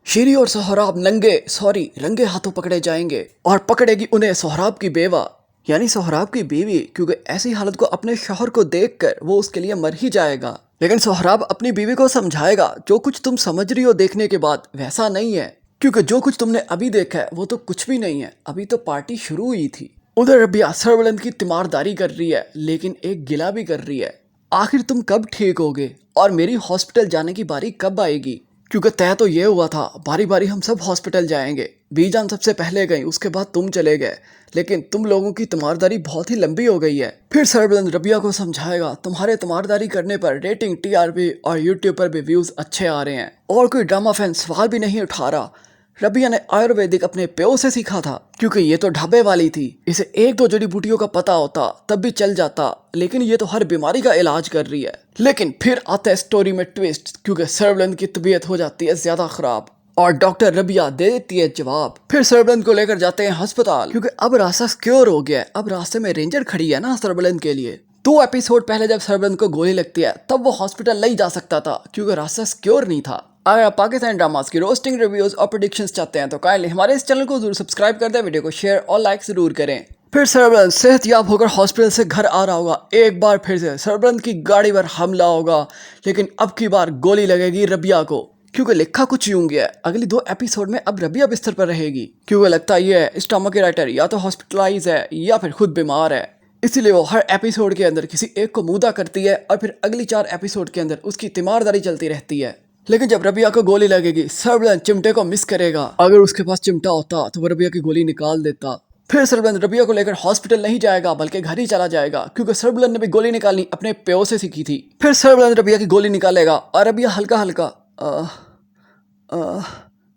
शीरी और सोहराब रंगे हाथों पकड़े जाएंगे और पकड़ेगी उन्हें सोहराब की बेवा यानी सोहराब की बीवी, क्योंकि ऐसी हालत को अपने शौहर को देखकर वो उसके लिए मर ही जाएगा। लेकिन सोहराब अपनी बीवी को समझाएगा, जो कुछ तुम समझ रही हो देखने के बाद वैसा नहीं है, क्योंकि जो कुछ तुमने अभी देखा है वो तो कुछ भी नहीं है, अभी तो पार्टी शुरू हुई थी। उधर रबिया सरबलंद की तीमारदारी कर रही है, लेकिन एक गिला भी कर रही है, आखिर तुम कब ठीक होगे और मेरी हॉस्पिटल जाने की बारी कब आएगी? क्योंकि तय तो ये हुआ था बारी बारी हम सब हॉस्पिटल जाएंगे, बीजान सबसे पहले गई, उसके बाद तुम चले गए, लेकिन तुम लोगों की तीमारदारी बहुत ही लंबी हो गई है। फिर सरबलंद रबिया को समझाएगा, तुम्हारे तीमारदारी करने पर रेटिंग, टीआरपी और यूट्यूब पर भी व्यूज अच्छे आ रहे हैं और कोई ड्रामा फैन सवाल भी नहीं उठा रहा। रबिया ने आयुर्वेदिक अपने प्यो से सीखा था, क्योंकि ये तो ढाबे वाली थी, इसे एक दो जड़ी बूटियों का पता होता तब भी चल जाता, लेकिन ये तो हर बीमारी का इलाज कर रही है। लेकिन फिर आता है स्टोरी में ट्विस्ट, क्योंकि सरबलंद की तबीयत हो जाती है ज्यादा खराब और डॉक्टर रबिया दे देती है जवाब। फिर सरबलंद को लेकर जाते हैं अस्पताल, क्योंकि अब रास्ता सिक्योर हो गया है, अब रास्ते में रेंजर खड़ी है ना सरबलंद के लिए। 2 एपिसोड पहले जब सरबलंद को गोली लगती है तब वो हॉस्पिटल नहीं जा सकता था, क्योंकि रास्ता सिक्योर नहीं था। अगर आप पाकिस्तानी ड्रामास की रोस्टिंग, रिव्यूज और प्रेडिक्शंस चाहते हैं तो काइंडली हमारे इस चैनल को जरूर सब्सक्राइब कर दें, वीडियो को शेयर और लाइक जरूर करें। फिर सरबलंद सेहतयाब होकर हॉस्पिटल से घर आ रहा होगा, एक बार फिर से सरबलंद की गाड़ी पर हमला होगा, लेकिन अब की बार गोली लगेगी रबिया को, क्योंकि लिखा कुछ यूं गया है, अगली 2 एपिसोड में अब रबिया बिस्तर पर रहेगी, क्योंकि लगता ये है इस ड्रामा के राइटर या तो हॉस्पिटलाइज है या फिर खुद बीमार है, इसीलिए वो हर एपिसोड के अंदर किसी एक को मुद्दा करती है और फिर अगली 4 एपिसोड के अंदर उसकी तीमारदारी चलती रहती है। लेकिन जब रबिया को गोली लगेगी सरबलंद चिमटे को मिस करेगा, अगर उसके पास चिमटा होता तो वो रबिया की गोली निकाल देता। फिर सरबलंद रबिया को लेकर हॉस्पिटल नहीं जाएगा बल्कि घर ही चला जाएगा, क्योंकि सरबलंद ने भी गोली निकालनी अपने प्यो से सीखी थी। फिर सरबलंद रबिया की गोली निकालेगा और रबिया हल्का हल्का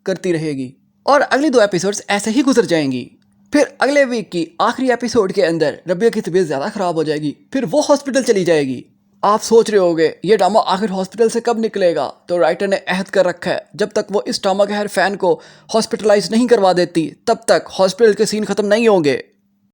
करती रहेगी और अगली 2 एपिसोड्स ऐसे ही गुजर जाएंगी। फिर अगले वीक की आखिरी एपिसोड के अंदर रबिया की तबीयत ज़्यादा ख़राब हो जाएगी, फिर वो हॉस्पिटल चली जाएगी। आप सोच रहे होगे ये ड्रामा आखिर हॉस्पिटल से कब निकलेगा, तो राइटर ने अहद कर रखा है, जब तक वो इस ड्रामा के हर फैन को हॉस्पिटलाइज नहीं करवा देती तब तक हॉस्पिटल के सीन ख़त्म नहीं होंगे।